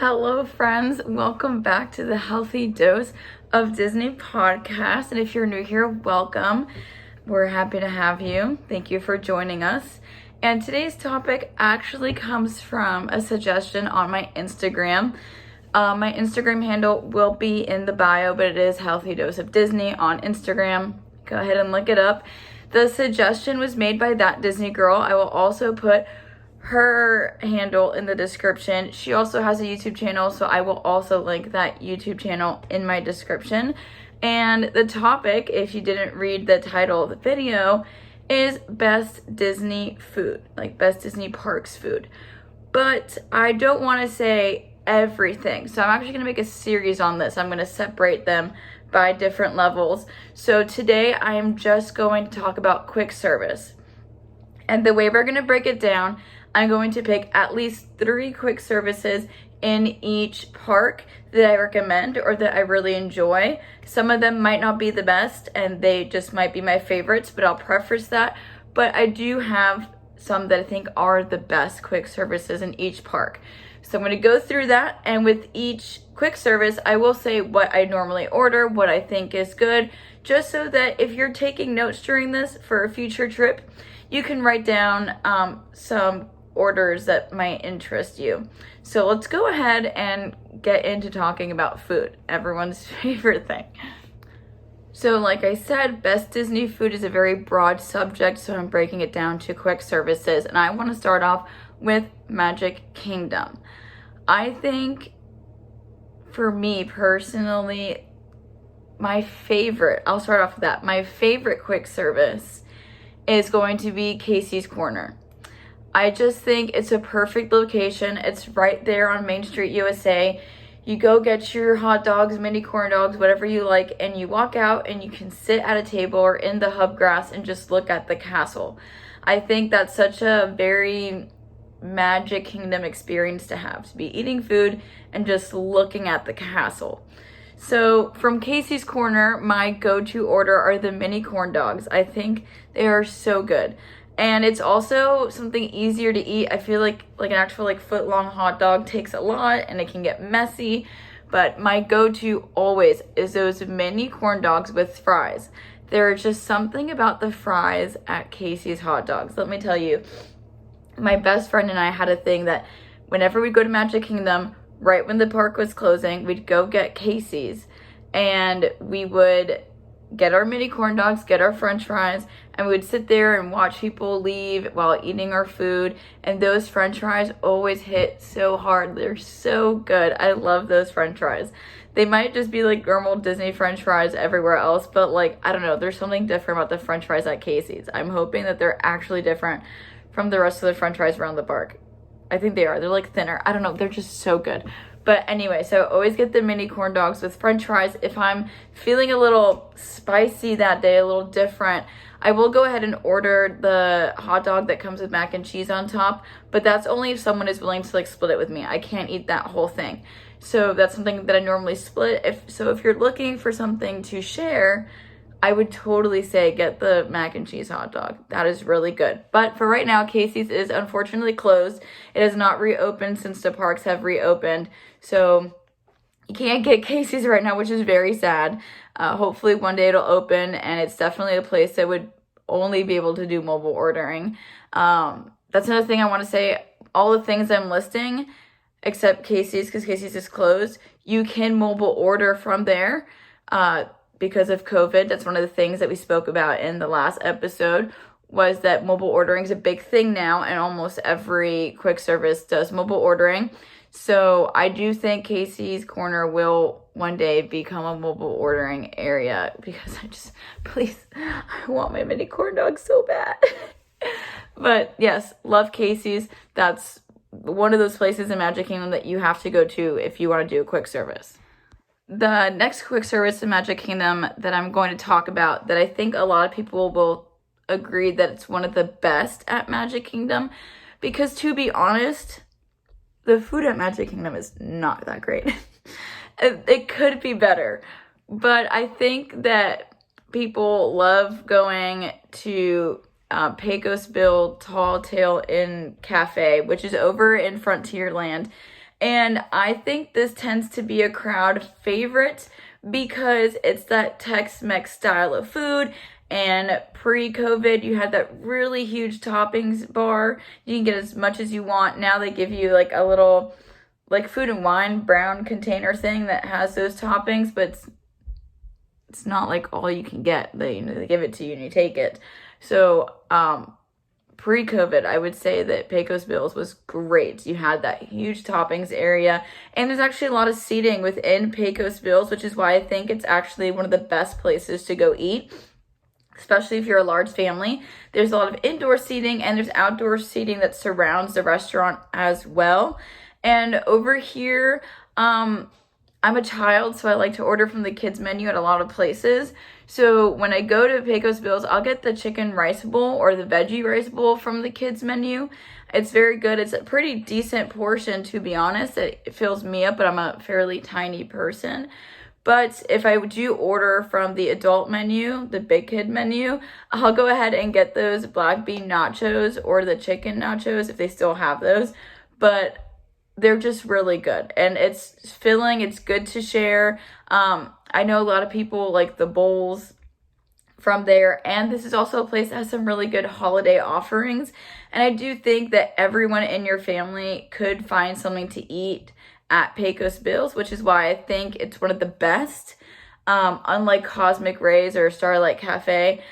Hello, friends. Welcome back to the Healthy Dose of Disney podcast. And if you're new here, welcome. We're happy to have you. Thank you for joining us. And today's topic actually comes from a suggestion on my Instagram. My Instagram handle will be in the bio, but it is Healthy Dose of Disney on Instagram. Go ahead and look it up. The suggestion was made by that Disney girl. I will also put her handle in the description. She also has a YouTube channel, so I will also link that YouTube channel in my description. And the topic, if you didn't read the title of the video, is best Disney food, like best Disney parks food. But I don't want to say everything, so I'm actually going to make a series on this. I'm going to separate them by different levels. So today I am just going to talk about quick service. And the way we're going to break it down, I'm going to pick at least 3 quick services in each park that I recommend or that I really enjoy. Some of them might not be the best and they just might be my favorites, but I'll preface that. But I do have some that I think are the best quick services in each park. So I'm going to go through that, and with each quick service, I will say what I normally order, what I think is good, just so that if you're taking notes during this for a future trip, you can write down some orders that might interest you. So let's go ahead and get into talking about food, everyone's favorite thing. So like I said, best Disney food is a very broad subject, so I'm breaking it down to quick services. And I want to start off with Magic Kingdom. I think for me personally, I'll start off with that. My favorite quick service is going to be Casey's Corner. I just think it's a perfect location. It's right there on Main Street, USA. You go get your hot dogs, mini corn dogs, whatever you like, and you walk out and you can sit at a table or in the hub grass and just look at the castle. I think that's such a very Magic Kingdom experience to have, to be eating food and just looking at the castle. So from Casey's Corner, my go-to order are the mini corn dogs. I think they are so good. And it's also something easier to eat. I feel like an actual foot-long hot dog takes a lot and it can get messy. But my go-to always is those mini corn dogs with fries. There's just something about the fries at Casey's hot dogs. Let me tell you, my best friend and I had a thing that whenever we go to Magic Kingdom, right when the park was closing, we'd go get Casey's and we would get our mini corn dogs, get our french fries, and we would sit there and watch people leave while eating our food. And those french fries always hit so hard. They're so good. I love those french fries. They might just be like normal Disney french fries everywhere else, but I don't know, there's something different about the french fries at Casey's. I'm hoping that they're actually different from the rest of the french fries around the park. I think they are. They're thinner. I don't know. They're just so good. But anyway, so I always get the mini corn dogs with french fries. If I'm feeling a little spicy that day, a little different, I will go ahead and order the hot dog that comes with mac and cheese on top. But that's only if someone is willing to split it with me. I can't eat that whole thing. So that's something that I normally split. If you're looking for something to share, I would totally say get the mac and cheese hot dog. That is really good. But for right now, Casey's is unfortunately closed. It has not reopened since the parks have reopened. So you can't get Casey's right now, which is very sad. Hopefully one day it'll open, and it's definitely a place that would only be able to do mobile ordering. That's another thing I want to say. All the things I'm listing, except Casey's, because Casey's is closed, you can mobile order from there. Because of COVID, that's one of the things that we spoke about in the last episode, was that mobile ordering is a big thing now, and almost every quick service does mobile ordering. So I do think Casey's Corner will one day become a mobile ordering area, because I want my mini corn dog so bad. But yes, love Casey's. That's one of those places in Magic Kingdom that you have to go to if you want to do a quick service. The next quick service in Magic Kingdom that I'm going to talk about, that I think a lot of people will agree that it's one of the best at Magic Kingdom, because to be honest, the food at Magic Kingdom is not that great. It could be better, but I think that people love going to Pecos Bills Tall Tale Inn Cafe, which is over in Frontierland. And I think this tends to be a crowd favorite because it's that Tex-Mex style of food. And pre-COVID, you had that really huge toppings bar. You can get as much as you want. Now they give you like a little like Food and Wine brown container thing that has those toppings, but it's not like all you can get. They give it to you and you take it. So pre-COVID, I would say that Pecos Bills was great. You had that huge toppings area, and there's actually a lot of seating within Pecos Bills, which is why I think it's actually one of the best places to go eat, especially if you're a large family. There's a lot of indoor seating, and there's outdoor seating that surrounds the restaurant as well. And over here, I'm a child, so I like to order from the kids menu at a lot of places. So when I go to Pecos Bills, I'll get the chicken rice bowl or the veggie rice bowl from the kids menu. It's very good. It's a pretty decent portion, to be honest. It fills me up, but I'm a fairly tiny person. But if I do order from the adult menu, the big kid menu, I'll go ahead and get those black bean nachos or the chicken nachos if they still have those. But they're just really good, and it's filling. It's good to share. I know a lot of people like the bowls from there, and this is also a place that has some really good holiday offerings, and I do think that everyone in your family could find something to eat at Pecos Bills, which is why I think it's one of the best. Unlike Cosmic Rays or Starlight Cafe,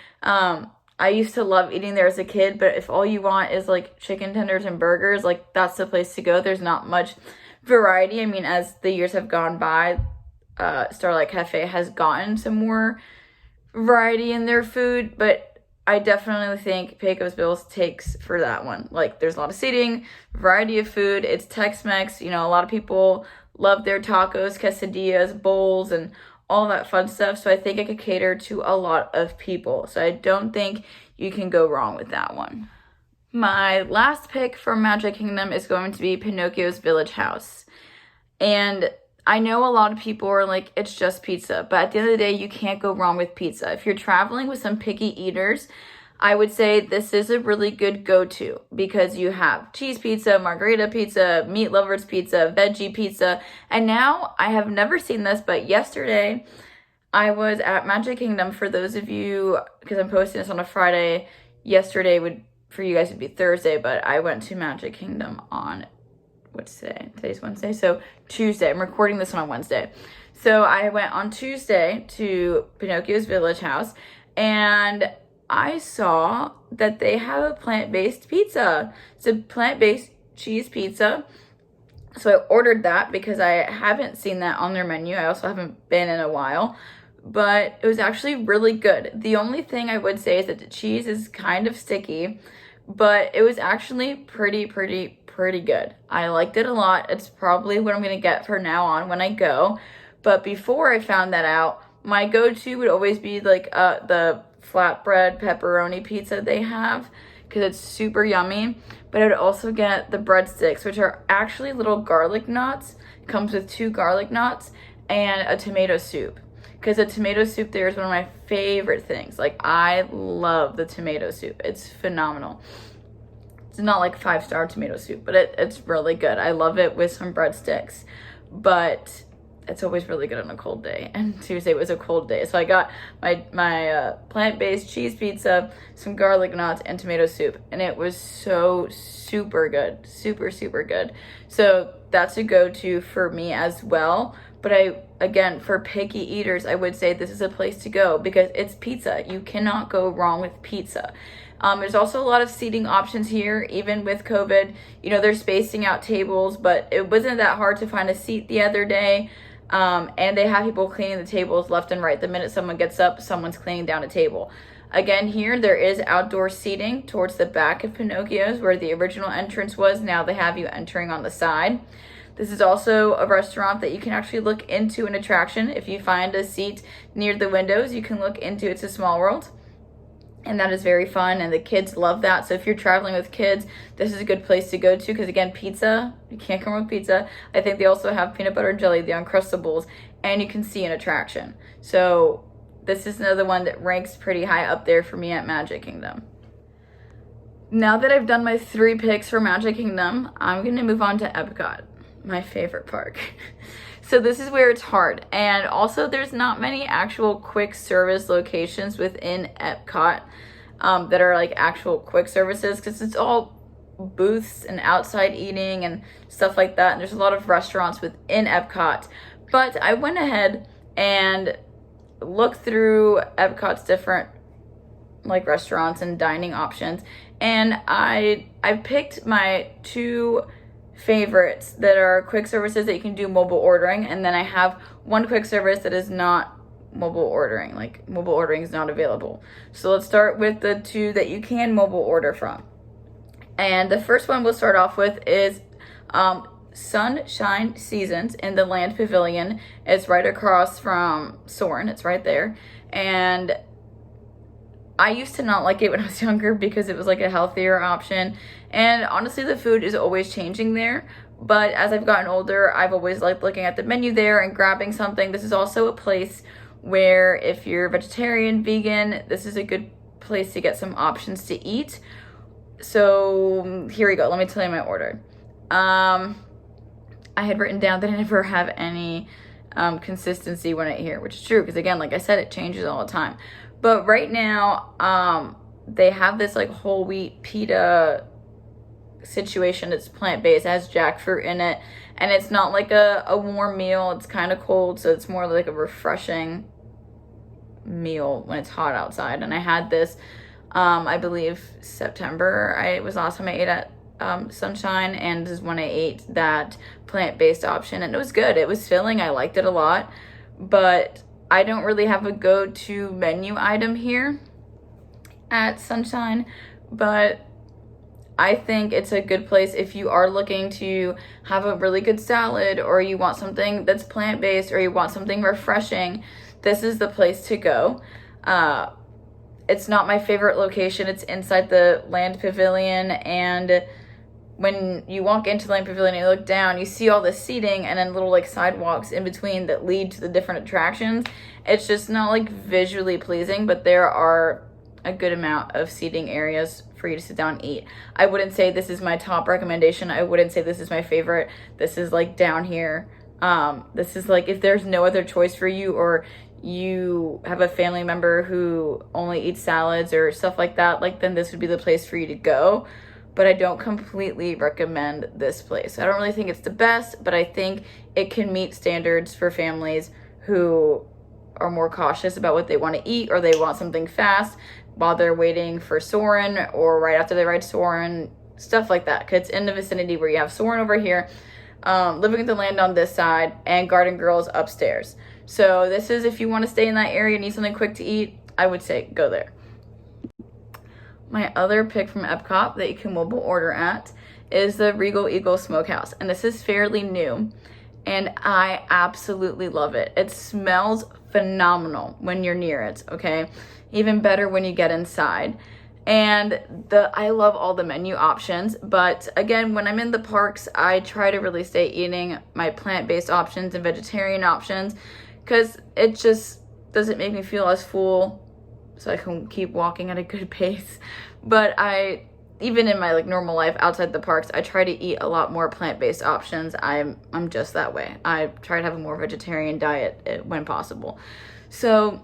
I used to love eating there as a kid, but if all you want is like chicken tenders and burgers, like that's the place to go. There's not much variety. I mean, as the years have gone by, Starlight Cafe has gotten some more variety in their food, but I definitely think Pecos Bills takes for that one. Like, there's a lot of seating, variety of food. It's Tex-Mex. You know, a lot of people love their tacos, quesadillas, bowls, and all that fun stuff. So I think it could cater to a lot of people. So I don't think you can go wrong with that one. My last pick from Magic Kingdom is going to be Pinocchio's Village House. And I know a lot of people are like, it's just pizza, but at the end of the day, you can't go wrong with pizza. If you're traveling with some picky eaters, I would say this is a really good go-to because you have cheese pizza, margarita pizza, meat lovers pizza, veggie pizza, and now I have never seen this, but yesterday I was at Magic Kingdom. For those of you, because I'm posting this on a Friday, yesterday would, for you guys, would be Thursday, but I went to Magic Kingdom on what's today? Today's Wednesday. So Tuesday. I'm recording this on Wednesday. So I went on Tuesday to Pinocchio's Village House, and I saw that they have a plant-based pizza. It's a plant-based cheese pizza. So I ordered that because I haven't seen that on their menu. I also haven't been in a while, but it was actually really good. The only thing I would say is that the cheese is kind of sticky, but it was actually pretty good. I liked it a lot. It's probably what I'm going to get from now on when I go. But before I found that out, my go-to would always be like the flatbread pepperoni pizza they have because it's super yummy. But I would also get the breadsticks, which are actually little garlic knots. It comes with 2 garlic knots and a tomato soup. Because the tomato soup there is one of my favorite things. Like, I love the tomato soup. It's phenomenal. It's not like 5-star tomato soup, but it's really good. I love it with some breadsticks. But it's always really good on a cold day. And Tuesday was a cold day. So I got my plant-based cheese pizza, some garlic knots, and tomato soup. And it was so super good. Super good. So that's a go-to for me as well. But again, for picky eaters, I would say this is a place to go because it's pizza. You cannot go wrong with pizza. There's also a lot of seating options here, even with COVID. You know, they're spacing out tables, but it wasn't that hard to find a seat the other day. And they have people cleaning the tables left and right. The minute someone gets up, someone's cleaning down a table. Again, here there is outdoor seating towards the back of Pinocchio's where the original entrance was. Now they have you entering on the side. This is also a restaurant that you can actually look into an attraction. If you find a seat near the windows, you can look into It's a Small World. And that is very fun, and the kids love that. So if you're traveling with kids, this is a good place to go to because, again, pizza, you can't come wrong with pizza. I think they also have peanut butter and jelly, the Uncrustables, and you can see an attraction. So this is another one that ranks pretty high up there for me at Magic Kingdom. Now that I've done my 3 picks for Magic Kingdom, I'm going to move on to Epcot. my favorite park. So this is where it's hard. And also there's not many actual quick service locations within Epcot that are like actual quick services, because it's all booths and outside eating and stuff like that. And there's a lot of restaurants within Epcot. But I went ahead and looked through Epcot's different like restaurants and dining options, and I picked my 2 favorites that are quick services that you can do mobile ordering, and then I have one quick service that is not mobile ordering, like mobile ordering is not available. So let's start with the 2 that you can mobile order from. And the first one we'll start off with is Sunshine Seasons in the Land Pavilion. It's right across from Soarin', it's right there. And I used to not like it when I was younger because it was like a healthier option. And honestly, the food is always changing there. But as I've gotten older, I've always liked looking at the menu there and grabbing something. This is also a place where if you're vegetarian, vegan, this is a good place to get some options to eat. So here we go. Let me tell you my order. I had written down that I never have any consistency when I eat here, which is true because again, like I said, it changes all the time. But right now, they have this like whole wheat pita situation. It's plant-based, it has jackfruit in it, and it's not like a warm meal. It's kind of cold, so it's more like a refreshing meal when it's hot outside. And I had this, I believe September. It was the last time I ate at Sunshine, and this is when I ate that plant-based option, and it was good. It was filling. I liked it a lot, but I don't really have a go-to menu item here at Sunshine, but I think it's a good place if you are looking to have a really good salad, or you want something that's plant-based, or you want something refreshing. This is the place to go. It's not my favorite location. It's inside the Land Pavilion, and when you walk into the Land Pavilion and you look down, you see all the seating and then little like sidewalks in between that lead to the different attractions. It's just not like visually pleasing, but there are a good amount of seating areas for you to sit down and eat. I wouldn't say this is my top recommendation. I wouldn't say this is my favorite. This is like down here. This is like if there's no other choice for you, or you have a family member who only eats salads or stuff like that, like then this would be the place for you to go. But I don't completely recommend this place. I don't really think it's the best, but I think it can meet standards for families who are more cautious about what they want to eat, or they want something fast while they're waiting for Soarin', or right after they ride Soarin', stuff like that. Because it's in the vicinity where you have Soarin' over here, Living with the Land on this side, and Garden Girls upstairs. So this is, if you want to stay in that area and need something quick to eat, I would say go there. My other pick from Epcot that you can mobile order at is the Regal Eagle Smokehouse. And this is fairly new, and I absolutely love it. It smells phenomenal when you're near it, okay? Even better when you get inside. And I love all the menu options, but again, when I'm in the parks, I try to really stay eating my plant-based options and vegetarian options, because it just doesn't make me feel as full, so I can keep walking at a good pace. But even in my like normal life outside the parks, I try to eat a lot more plant-based options. I'm just that way. I try to have a more vegetarian diet when possible. So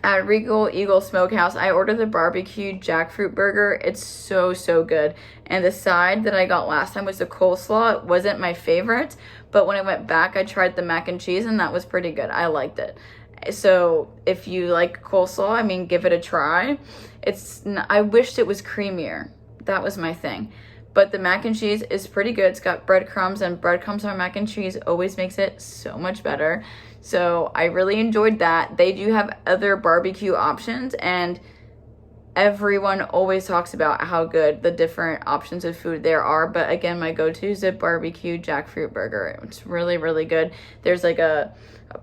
at Regal Eagle Smokehouse, I ordered the barbecue jackfruit burger. It's so good. And the side that I got last time was the coleslaw. It wasn't my favorite, but when I went back, I tried the mac and cheese, and that was pretty good. I liked it. So if you like coleslaw, I mean, give it a try. I wished it was creamier. That was my thing. But the mac and cheese is pretty good. It's got breadcrumbs, and breadcrumbs on mac and cheese always makes it so much better. So I really enjoyed that. They do have other barbecue options, and everyone always talks about how good the different options of food there are. But again, my go-to is a barbecue jackfruit burger. It's really good. There's like a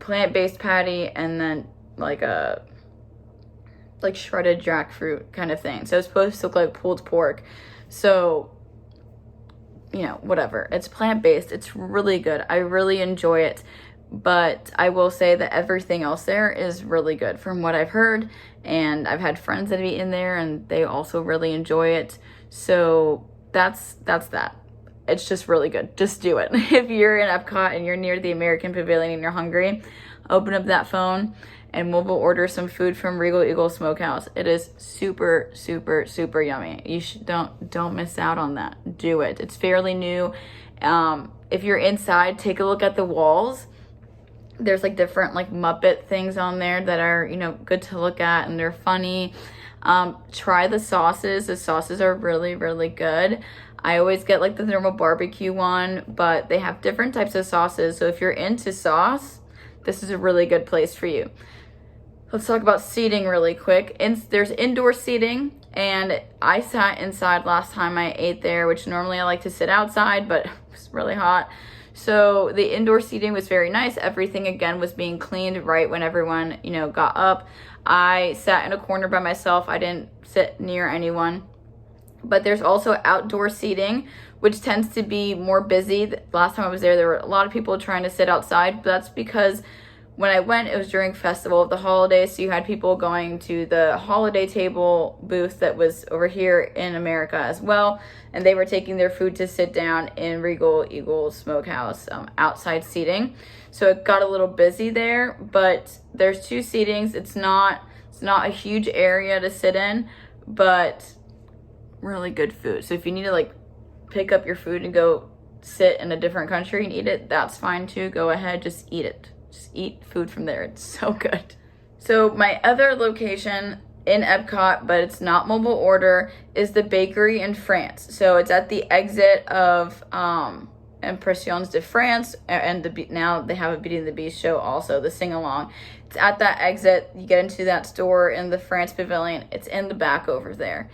plant-based patty, and then like a shredded jackfruit kind of thing. So it's supposed to look like pulled pork. So, you know, whatever. It's plant-based. It's really good. I really enjoy it. But I will say that everything else there is really good from what I've heard. And I've had friends that have eaten there, and they also really enjoy it. So that's that. it's just really good. Just do it. If you're in Epcot and you're near the American Pavilion and you're hungry, open up that phone and we'll order some food from Regal Eagle Smokehouse. It is super, super, super yummy. You don't miss out on that. Do it. It's fairly new. If you're inside, take a look at the walls. There's like different like Muppet things on there that are, you know, good to look at, and they're funny. Try the sauces. The sauces are really, really good. I always get like the thermal barbecue one, but they have different types of sauces. So if you're into sauce, this is a really good place for you. Let's talk about seating really quick. There's indoor seating, and I sat inside last time I ate there, which normally I like to sit outside, but it was really hot. So the indoor seating was very nice. Everything again was being cleaned right when everyone, you know, got up. I sat in a corner by myself. I didn't sit near anyone. But there's also outdoor seating, which tends to be more busy. Last time I was there were a lot of people trying to sit outside. But that's because when I went, it was during Festival of the Holidays. So you had people going to the holiday table booth that was over here in America as well. And they were taking their food to sit down in Regal Eagle Smokehouse outside seating. So it got a little busy there, but there's two seatings. It's not a huge area to sit in, but really good food. So if you need to like pick up your food and go sit in a different country and eat it, that's fine too. Go ahead, just eat it. Just eat food from there. It's so good. So my other location in Epcot, but it's not mobile order, is the bakery in France. So it's at the exit of Impressions de France, and now they have a Beauty and the Beast show also, the sing-along. It's at that exit. You get into that store in the France Pavilion. It's in the back over there.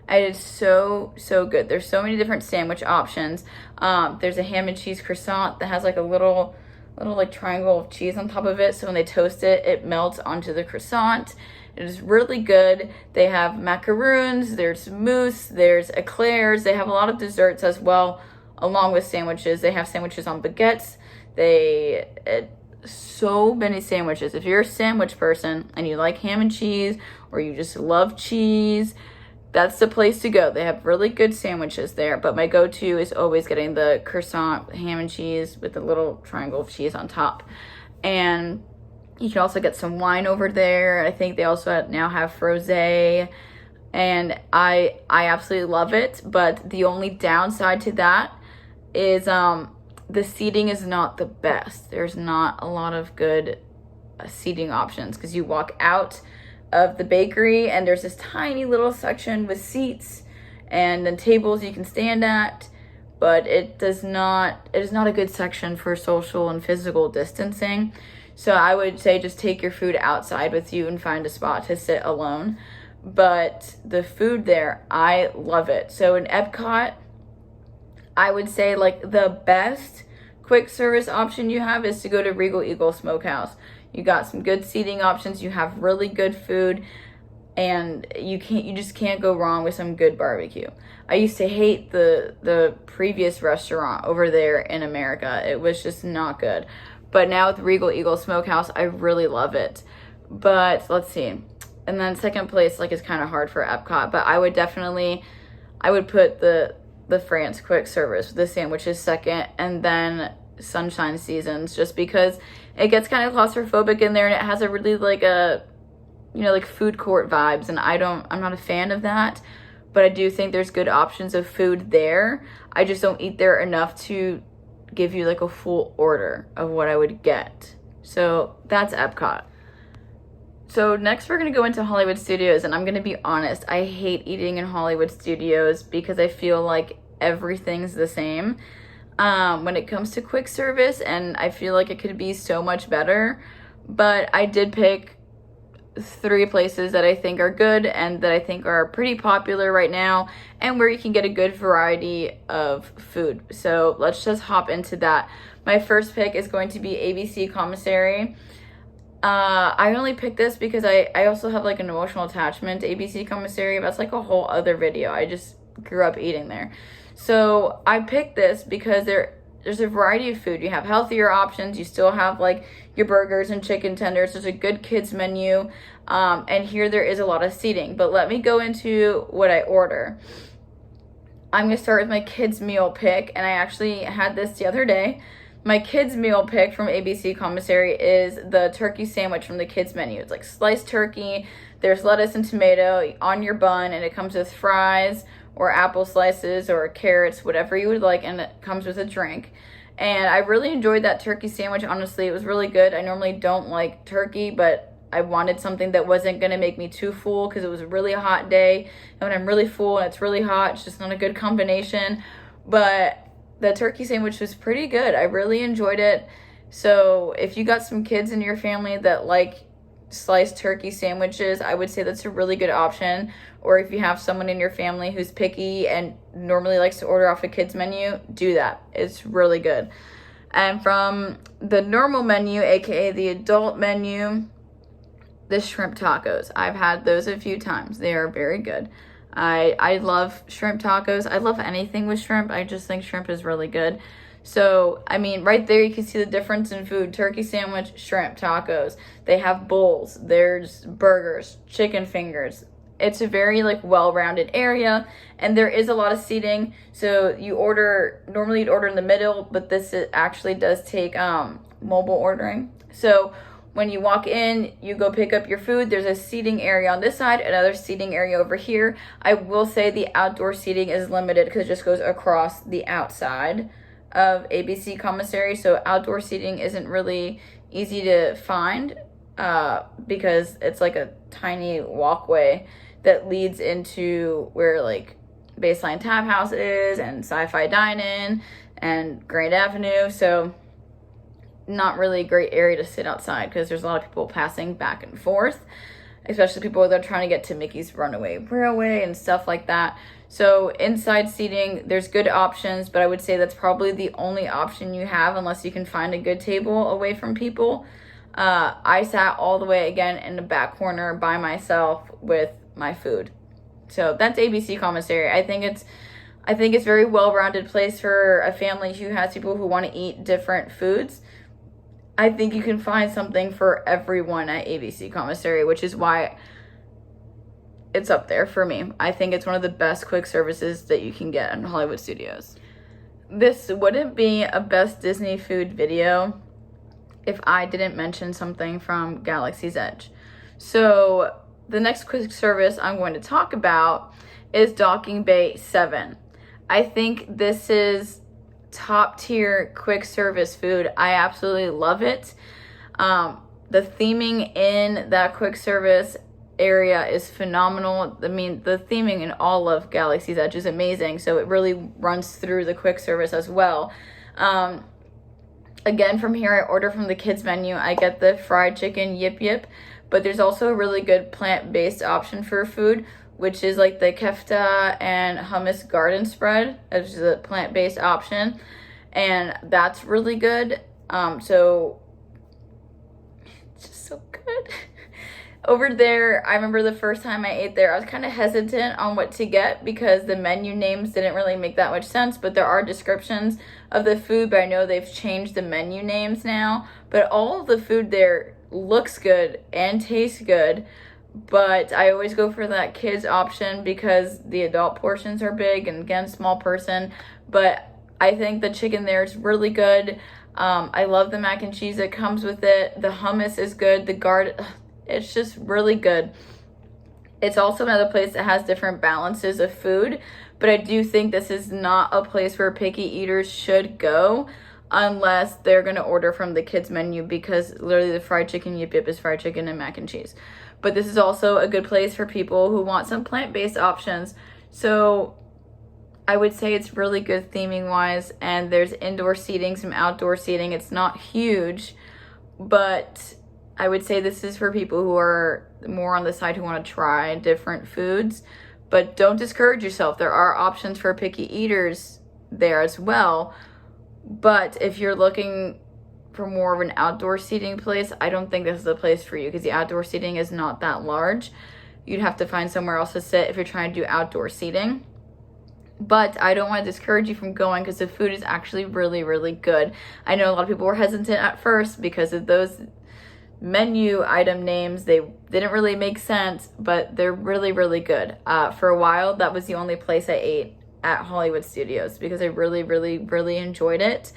It is so, so good. There's so many different sandwich options. There's a ham and cheese croissant that has like a little like triangle of cheese on top of it. So when they toast it, it melts onto the croissant. It is really good. They have macaroons, there's mousse, there's eclairs. They have a lot of desserts as well, along with sandwiches. They have sandwiches on baguettes. So many sandwiches. If you're a sandwich person and you like ham and cheese, or you just love cheese, that's the place to go. They have really good sandwiches there, but my go-to is always getting the croissant ham and cheese with the little triangle of cheese on top. And you can also get some wine over there. I think they also now have frosé, and I absolutely love it. But the only downside to that is the seating is not the best. There's not a lot of good seating options, because you walk out of the bakery and there's this tiny little section with seats and then tables you can stand at, but it is not a good section for social and physical distancing. So I would say just take your food outside with you and find a spot to sit alone. But the food there, I love it. So in Epcot, I would say like the best quick service option you have is to go to Regal Eagle Smokehouse. You got some good seating options, you have really good food, and you just can't go wrong with some good barbecue. I used to hate the previous restaurant over there in America. It was just not good. But now with Regal Eagle Smokehouse, I really love it. But let's see. And then second place is kind of hard for Epcot, but I would put the France quick service, the sandwiches second, and then Sunshine Seasons, just because it gets kind of claustrophobic in there, and it has a really like food court vibes, and I'm not a fan of that. But I do think there's good options of food there. I just don't eat there enough to give you like a full order of what I would get. So that's Epcot. So next we're going to go into Hollywood Studios, and I'm going to be honest, I hate eating in Hollywood Studios because I feel like everything's the same when it comes to quick service, and I feel like it could be so much better. But I did pick 3 places that I think are good and that I think are pretty popular right now, and where you can get a good variety of food. So let's just hop into that. My first pick is going to be ABC Commissary. I only picked this because I also have like an emotional attachment to ABC Commissary. That's like a whole other video. I just grew up eating there. So I picked this because there's a variety of food. You have healthier options. You still have like your burgers and chicken tenders. There's a good kids menu. And here there is a lot of seating. But let me go into what I order. I'm going to start with my kids' meal pick, and I actually had this the other day. My kids' meal pick from ABC Commissary is the turkey sandwich from the kids' menu. It's like sliced turkey, there's lettuce and tomato on your bun, and it comes with fries or apple slices or carrots, whatever you would like, and it comes with a drink. And I really enjoyed that turkey sandwich, honestly. It was really good. I normally don't like turkey, but I wanted something that wasn't going to make me too full because it was a really hot day. And when I'm really full and it's really hot, it's just not a good combination. But the turkey sandwich was pretty good. I really enjoyed it. So if you got some kids in your family that like sliced turkey sandwiches, I would say that's a really good option. Or if you have someone in your family who's picky and normally likes to order off a kids menu, do that. It's really good. And from the normal menu, aka the adult menu, the shrimp tacos. I've had those a few times. They are very good. I love shrimp tacos. I love anything with shrimp. I just think shrimp is really good. So, I mean, right there you can see the difference in food. Turkey sandwich, shrimp tacos. They have bowls. There's burgers, chicken fingers. It's a very like well-rounded area, and there is a lot of seating. So normally you'd order in the middle, but this actually does take mobile ordering. So when you walk in, you go pick up your food. There's a seating area on this side, another seating area over here. I will say the outdoor seating is limited because it just goes across the outside of ABC Commissary. So outdoor seating isn't really easy to find because it's like a tiny walkway that leads into where like Baseline Tap House is and Sci-Fi Dine-In and Grand Avenue. So not really a great area to sit outside because there's a lot of people passing back and forth, especially people that are trying to get to Mickey's Runaway Railway and stuff like that. So inside seating, there's good options, but I would say that's probably the only option you have unless you can find a good table away from people. I sat all the way again in the back corner by myself with my food. So that's ABC Commissary. I think it's very well-rounded place for a family who has people who want to eat different foods. I think you can find something for everyone at ABC Commissary, which is why it's up there for me. I think it's one of the best quick services that you can get in Hollywood Studios. This wouldn't be a best Disney food video if I didn't mention something from Galaxy's Edge. So the next quick service I'm going to talk about is Docking Bay 7. I think this is top tier quick service food. I absolutely love it. The theming in that quick service area is phenomenal. I mean, the theming in all of Galaxy's Edge is amazing, so it really runs through the quick service as well. Again, from here I order from the kids menu. I get the fried chicken yip yip, but there's also a really good plant-based option for food, which is like the kefta and hummus garden spread, which is a plant-based option, and that's really good. So it's just so good. Over there, I remember the first time I ate there, I was kind of hesitant on what to get because the menu names didn't really make that much sense, but there are descriptions of the food, but I know they've changed the menu names now. But all of the food there looks good and tastes good, but I always go for that kids option because the adult portions are big and again, small person. But I think the chicken there is really good. I love the mac and cheese that comes with it. The hummus is good. It's just really good. It's also another place that has different balances of food, but I do think this is not a place where picky eaters should go unless they're going to order from the kids menu, because literally the fried chicken yip yip is fried chicken and mac and cheese. But this is also a good place for people who want some plant-based options. So I would say it's really good theming wise, and there's indoor seating, some outdoor seating. It's not huge, but I would say this is for people who are more on the side who want to try different foods. But don't discourage yourself. There are options for picky eaters there as well. But if you're looking for more of an outdoor seating place, I don't think this is the place for you because the outdoor seating is not that large. You'd have to find somewhere else to sit if you're trying to do outdoor seating. But I don't want to discourage you from going because the food is actually really, really good. I know a lot of people were hesitant at first because of those menu item names. They didn't really make sense, but they're really, really good. For a while, that was the only place I ate at Hollywood Studios because I really, really, really enjoyed it.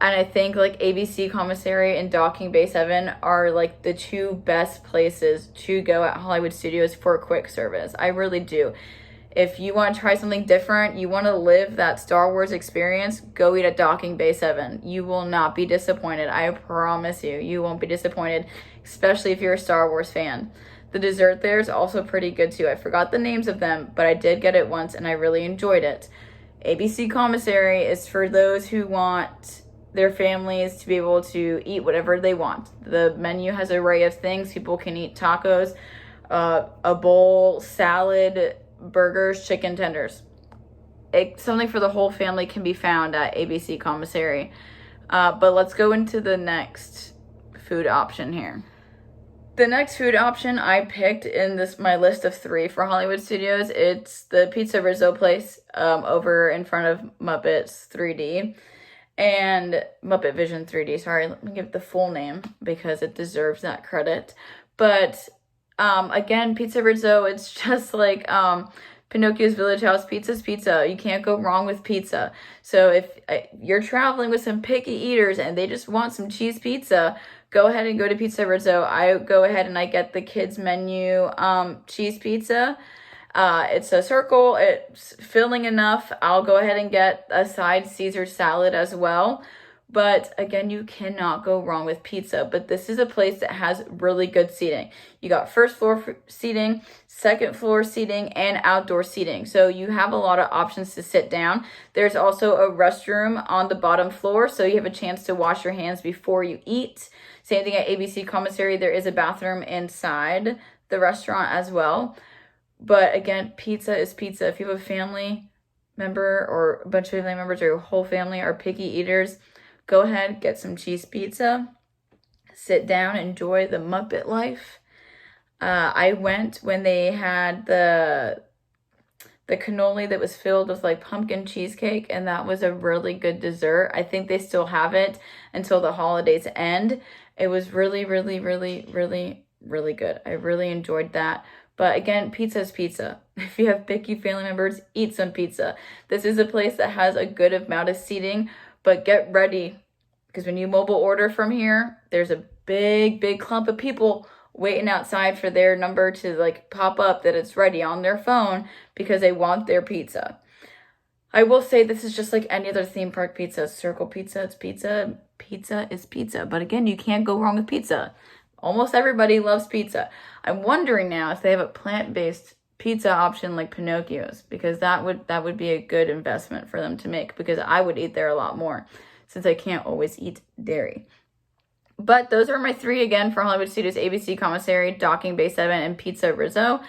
And I think like ABC Commissary and Docking Bay 7 are like the two best places to go at Hollywood Studios for quick service. I really do. If you want to try something different, you want to live that Star Wars experience, go eat at Docking Bay 7. You will not be disappointed. I promise you, you won't be disappointed, especially if you're a Star Wars fan. The dessert there is also pretty good too. I forgot the names of them, but I did get it once and I really enjoyed it. ABC Commissary is for those who want their families to be able to eat whatever they want. The menu has an array of things. People can eat tacos, a bowl, salad, burgers, chicken tenders. Something for the whole family can be found at ABC Commissary. But let's go into the next food option here. The next food option I picked in my list of 3 for Hollywood Studios, it's the Pizza Rizzo place over in front of Muppets 3D and Muppet Vision 3D. Sorry, let me give it the full name because it deserves that credit. But again, Pizza Rizzo, it's just like Pinocchio's Village House. Pizza's pizza. You can't go wrong with pizza. So if you're traveling with some picky eaters and they just want some cheese pizza, go ahead and go to Pizza Rizzo. I go ahead and I get the kids menu cheese pizza. It's a circle. It's filling enough. I'll go ahead and get a side Caesar salad as well. But again, you cannot go wrong with pizza. But this is a place that has really good seating. You got first floor seating, second floor seating, and outdoor seating. So you have a lot of options to sit down. There's also a restroom on the bottom floor, so you have a chance to wash your hands before you eat. Same thing at ABC Commissary. There is a bathroom inside the restaurant as well. But again, pizza is pizza. If you have a family member or a bunch of family members or your whole family are picky eaters, go ahead, get some cheese pizza, sit down, enjoy the Muppet life. I went when they had the cannoli that was filled with like pumpkin cheesecake, and that was a really good dessert. I think they still have it until the holidays end. It was really, really, really, really, really good. I really enjoyed that. But again, pizza is pizza. If you have picky family members, eat some pizza. This is a place that has a good amount of seating, but get ready because when you mobile order from here, there's a big, big clump of people waiting outside for their number to like pop up that it's ready on their phone because they want their pizza. I will say this is just like any other theme park pizza. Circle pizza, it's pizza. Pizza is pizza. But again, you can't go wrong with pizza. Almost everybody loves pizza. I'm wondering now if they have a plant-based pizza option like Pinocchio's, because that would be a good investment for them to make, because I would eat there a lot more since I can't always eat dairy. But those are my 3 again for Hollywood Studios: ABC Commissary, Docking Bay 7, and Pizza Rizzo.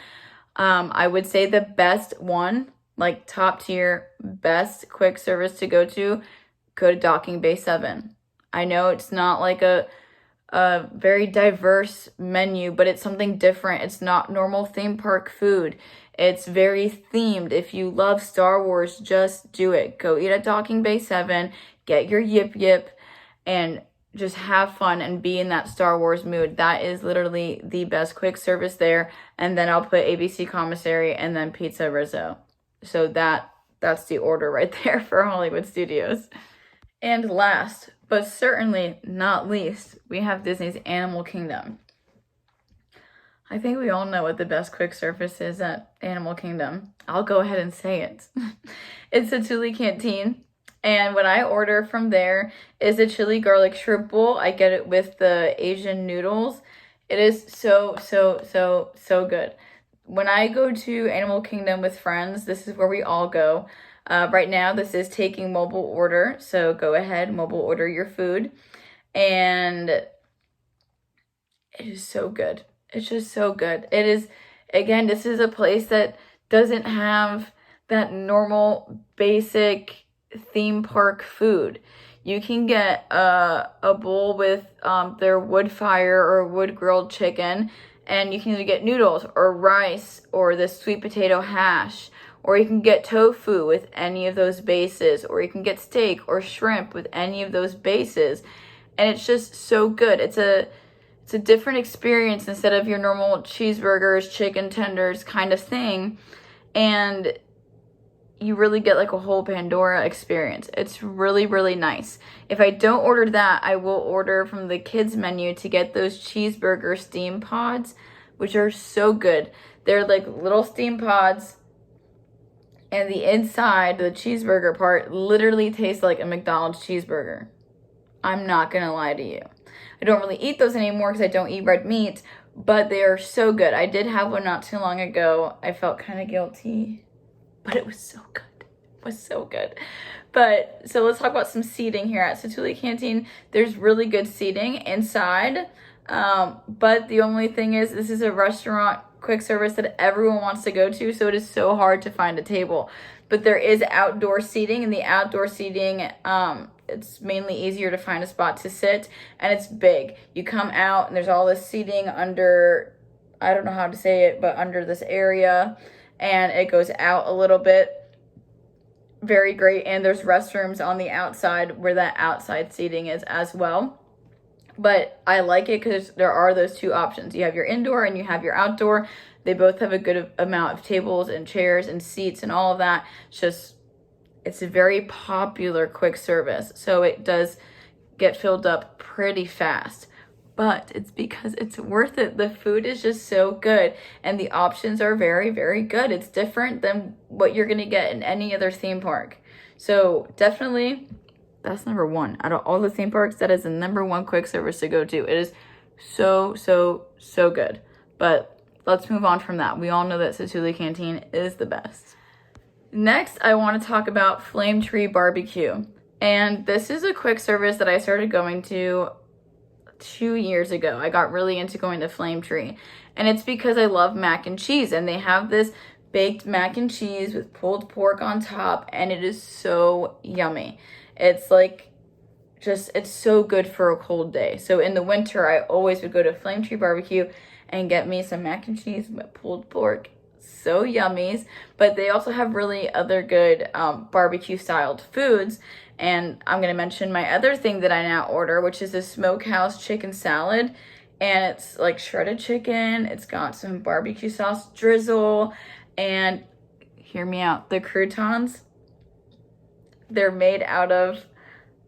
I would say the best one, like top tier, best quick service to go to Docking Bay 7. I know it's not like a very diverse menu, but it's something different. It's not normal theme park food. It's very themed. If you love Star Wars, just do it. Go eat at Docking Bay 7, get your yip yip, and just have fun and be in that Star Wars mood. That is literally the best quick service there. And then I'll put ABC Commissary and then Pizza Rizzo. So that's the order right there for Hollywood Studios. And last, but certainly not least, we have Disney's Animal Kingdom. I think we all know what the best quick service is at Animal Kingdom. I'll go ahead and say it. It's a TCL Canteen. And what I order from there is a chili garlic shrimp bowl. I get it with the Asian noodles. It is so, so, so, so good. When I go to Animal Kingdom with friends, this is where we all go. Right now, this is taking mobile order. So go ahead, mobile order your food. And it is so good. It's just so good. It is, again, this is a place that doesn't have that normal, basic theme park food. You can get a bowl with their wood fire or wood grilled chicken, and you can either get noodles or rice or the sweet potato hash, or you can get tofu with any of those bases, or you can get steak or shrimp with any of those bases. And it's just so good. It's a different experience instead of your normal cheeseburgers, chicken tenders kind of thing. And you really get like a whole Pandora experience. It's really, really nice. If I don't order that, I will order from the kids menu to get those cheeseburger steam pods, which are so good. They're like little steam pods, and the inside, the cheeseburger part, literally tastes like a McDonald's cheeseburger. I'm not gonna lie to you. I don't really eat those anymore because I don't eat red meat, but they are so good. I did have one not too long ago. I felt kind of guilty, but it was so good. It was so good. But so let's talk about some seating here at TCL Canteen. There's really good seating inside, but the only thing is this is a restaurant quick service that everyone wants to go to, so it is so hard to find a table. But there is outdoor seating, and the outdoor seating, it's mainly easier to find a spot to sit, and it's big. You come out and there's all this seating under, I don't know how to say it, but under this area, and it goes out a little bit. Very great. And there's restrooms on the outside where that outside seating is as well. But I like it because there are those two options. You have your indoor and you have your outdoor. They both have a good amount of tables and chairs and seats and all of that. It's a very popular quick service, so it does get filled up pretty fast. But it's because it's worth it. The food is just so good, and the options are very, very good. It's different than what you're going to get in any other theme park. So definitely, that's number one. Out of all the theme parks, that is the number one quick service to go to. It is so, so, so good. But let's move on from that. We all know that TCL Canteen is the best. Next, I want to talk about Flametree BBQ. And this is a quick service that I started going to 2 years ago. I got really into going to Flametree. And it's because I love mac and cheese. And they have this baked mac and cheese with pulled pork on top. And it is so yummy. It's like, it's so good for a cold day. So in the winter, I always would go to Flametree BBQ and get me some mac and cheese with pulled pork. So yummies. But they also have really other good barbecue styled foods. And I'm going to mention my other thing that I now order, which is a smokehouse chicken salad. And it's like shredded chicken. It's got some barbecue sauce drizzle. And hear me out, the croutons, they're made out of,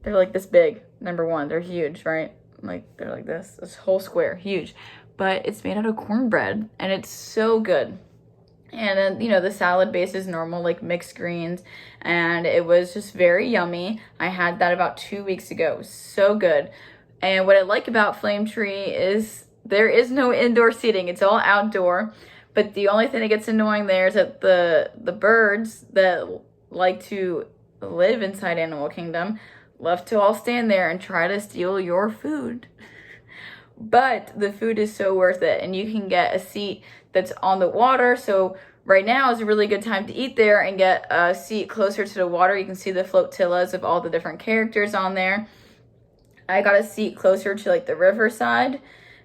they're like this big. Number one, they're huge, right? Like, they're like this whole square, huge. But it's made out of cornbread, and it's so good. And then, you know, the salad base is normal, like mixed greens, and it was just very yummy. I had that about 2 weeks ago. It was so good. And what I like about Flametree is there is no indoor seating. It's all outdoor. But the only thing that gets annoying there is that the birds that like to live inside Animal Kingdom love to all stand there and try to steal your food. But the food is so worth it, and you can get a seat that's on the water. So right now is a really good time to eat there and get a seat closer to the water. You can see the flotillas of all the different characters on there. I got a seat closer to like the riverside,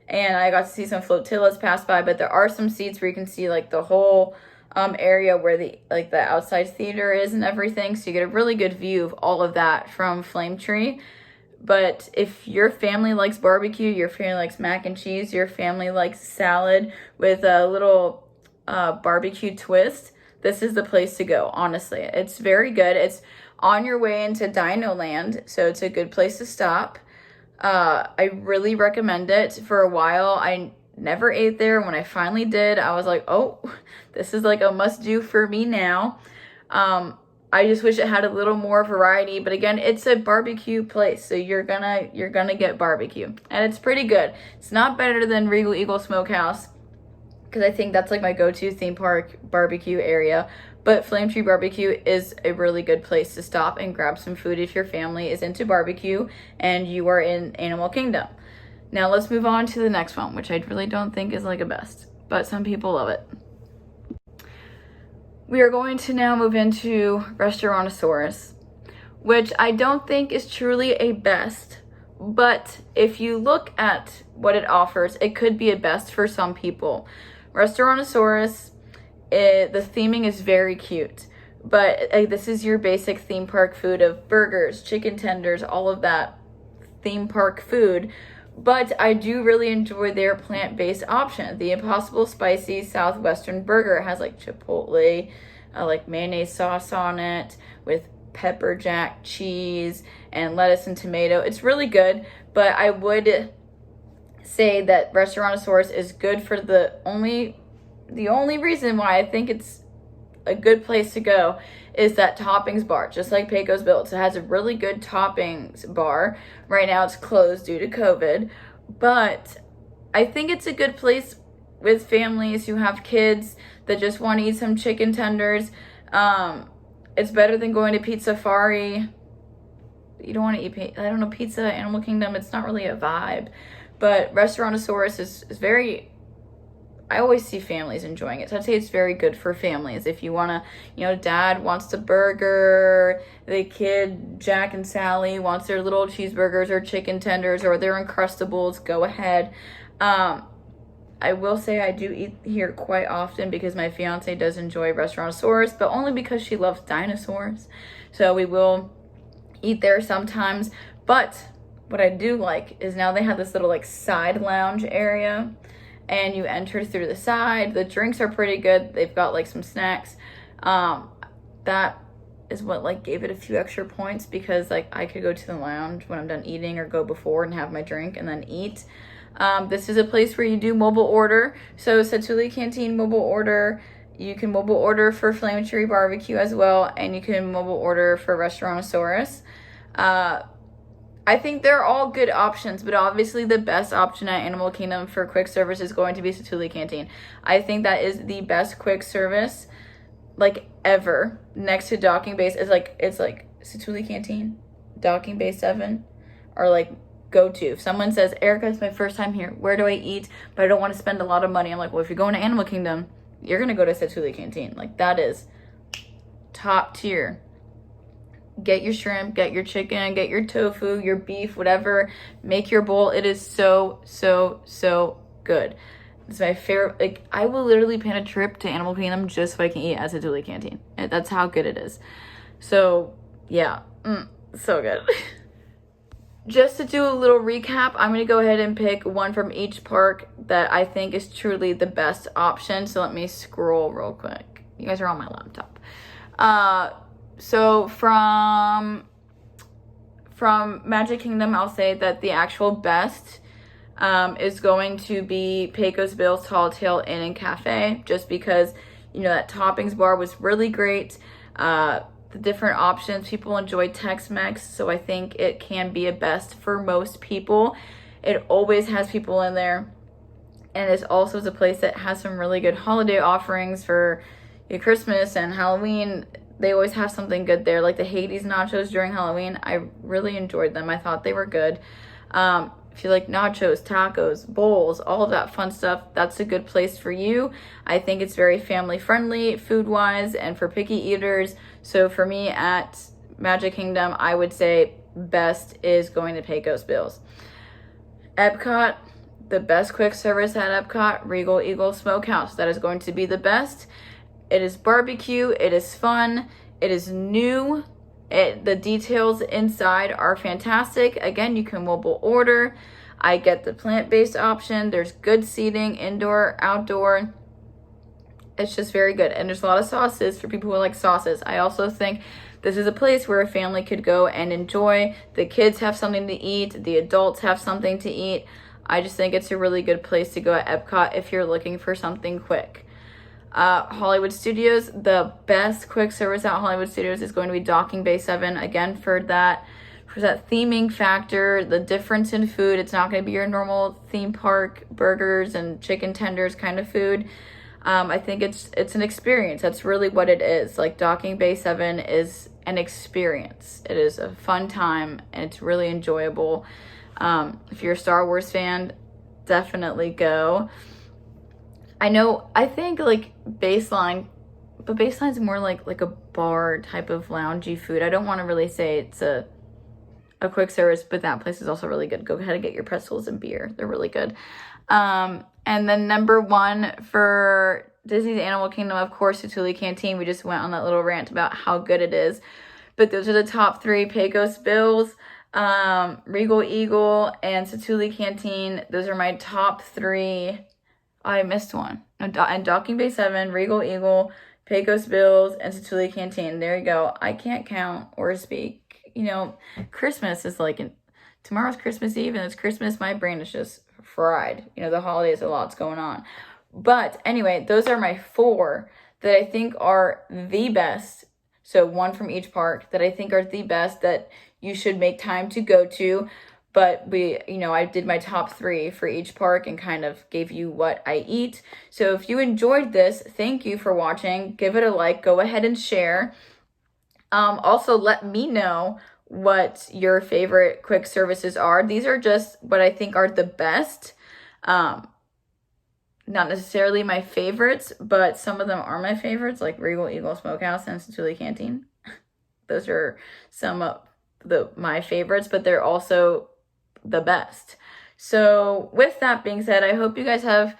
and I got to see some flotillas pass by, but there are some seats where you can see like the whole area where the outside theater is and everything. So you get a really good view of all of that from Flametree. But if your family likes barbecue, your family likes mac and cheese, your family likes salad with a little barbecue twist, this is the place to go, honestly. It's very good. It's on your way into Dino Land, so it's a good place to stop. I really recommend it. For a while, I never ate there. When I finally did, I was like, oh, this is like a must-do for me now. I just wish it had a little more variety, but again, it's a barbecue place, so you're gonna get barbecue, and it's pretty good. It's not better than Regal Eagle Smokehouse, because I think that's like my go-to theme park barbecue area, but Flametree BBQ is a really good place to stop and grab some food if your family is into barbecue and you are in Animal Kingdom. Now let's move on to the next one, which I really don't think is like a best, but some people love it. We are going to now move into Restaurant Asaurus, which I don't think is truly a best, but if you look at what it offers, it could be a best for some people. Restaurant Asaurus, the theming is very cute, but this is your basic theme park food of burgers, chicken tenders, all of that theme park food. But I do really enjoy their plant-based option. The Impossible Spicy Southwestern Burger has like chipotle like mayonnaise sauce on it with pepper jack cheese and lettuce and tomato. It's really good, but I would say that Restaurantosaurus is good for the only reason why I think it's a good place to go is that toppings bar, just like Pecos Bills. It has a really good toppings bar. Right now it's closed due to COVID, but I think it's a good place with families who have kids that just want to eat some chicken tenders. It's better than going to Pizza Safari. You don't want to eat, I don't know, Pizza Animal Kingdom. It's not really a vibe, but Restaurantosaurus is very, I always see families enjoying it. So I'd say it's very good for families. If you want to, you know, dad wants the burger, the kid, Jack and Sally, wants their little cheeseburgers or chicken tenders or their Uncrustables, go ahead. I will say I do eat here quite often because my fiance does enjoy Restaurantosaurus, but only because she loves dinosaurs. So we will eat there sometimes. But what I do like is now they have this little like side lounge area, and you enter through the side. The drinks are pretty good. They've got like some snacks. That is what like gave it a few extra points, because like I could go to the lounge when I'm done eating or go before and have my drink and then eat. This is a place where you do mobile order. So TCL Canteen mobile order. You can mobile order for Flametree BBQ as well, and you can mobile order for Restaurantosaurus. I think they're all good options, but obviously the best option at Animal Kingdom for quick service is going to be TCL Canteen. I think that is the best quick service like ever, next to Docking Base. It's like TCL Canteen, Docking Base 7, or like go-to. If someone says, Erica, it's my first time here, where do I eat, but I don't want to spend a lot of money, I'm like, well, if you're going to Animal Kingdom, you're gonna go to TCL Canteen. Like, that is top tier. Get your shrimp, get your chicken, get your tofu, your beef, whatever, make your bowl. It is so good. It's my favorite. Like, I will literally plan a trip to Animal Kingdom just so I can eat at TCL Canteen. That's how good it is. So yeah, so good. Just to do a little recap, I'm going to go ahead and pick one from each park that I think is truly the best option. So let me scroll real quick. You guys are on my laptop. So from Magic Kingdom, I'll say that the actual best is going to be Pecos Bills Tall Tale Inn and Cafe, just because, you know, that toppings bar was really great. The different options, people enjoy Tex-Mex, so I think it can be a best for most people. It always has people in there, and it's also a place that has some really good holiday offerings for your Christmas and Halloween. They always have something good there, like the Hades nachos during Halloween. I really enjoyed them. I thought they were good. If you like nachos, tacos, bowls, all of that fun stuff, that's a good place for you. I think it's very family friendly food-wise and for picky eaters. So for me at Magic Kingdom, I would say best is going to Pecos Bills. Epcot, the best quick service at Epcot, Regal Eagle Smokehouse. That is going to be the best. It is barbecue. It is fun. It is new. The details inside are fantastic. Again, you can mobile order. I get the plant-based option. There's good seating, indoor, outdoor. It's just very good. And there's a lot of sauces for people who like sauces. I also think this is a place where a family could go and enjoy. The kids have something to eat. The adults have something to eat. I just think it's a really good place to go at Epcot if you're looking for something quick. Hollywood Studios, the best quick service at Hollywood Studios is going to be Docking Bay 7. Again, for that theming factor, the difference in food. It's not going to be your normal theme park burgers and chicken tenders kind of food. I think it's an experience. That's really what it is. Like, Docking Bay 7 is an experience. It is a fun time, and it's really enjoyable. If you're a Star Wars fan, definitely go. I think like Baseline, but Baseline's more like a bar type of loungy food. I don't want to really say it's a quick service, but that place is also really good. Go ahead and get your pretzels and beer. They're really good. And then number one for Disney's Animal Kingdom, of course, TCL Canteen. We just went on that little rant about how good it is. But those are the top three: Pecos Bills, Regal Eagle, and TCL Canteen. Those are my top three. I missed one. And Docking Bay 7, Regal Eagle, Pecos Bills, and TCL Canteen. There you go. I can't count or speak. You know, Christmas is like, tomorrow's Christmas Eve and it's Christmas. My brain is just fried. You know, the holidays, a lot's going on. But anyway, those are my 4 that I think are the best. So 1 from each park that I think are the best that you should make time to go to. But I did my top 3 for each park and kind of gave you what I eat. So if you enjoyed this, thank you for watching. Give it a like. Go ahead and share. Also, let me know what your favorite quick services are. These are just what I think are the best. Not necessarily my favorites, but some of them are my favorites, like Regal Eagle Smokehouse and TCL Canteen. Those are some of my favorites, but they're also the best. So with that being said, I hope you guys have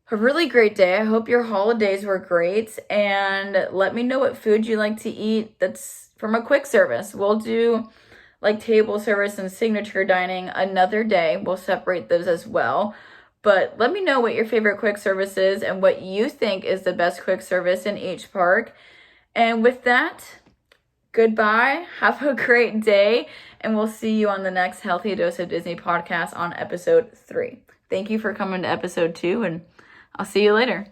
a really great day. I hope your holidays were great, and let me know what food you like to eat that's from a quick service. We'll do like table service and signature dining another day. We'll separate those as well. But let me know what your favorite quick service is and what you think is the best quick service in each park. And with that, goodbye. Have a great day. And we'll see you on the next Healthy Dose of Disney podcast on episode 3. Thank you for coming to episode 2, and I'll see you later.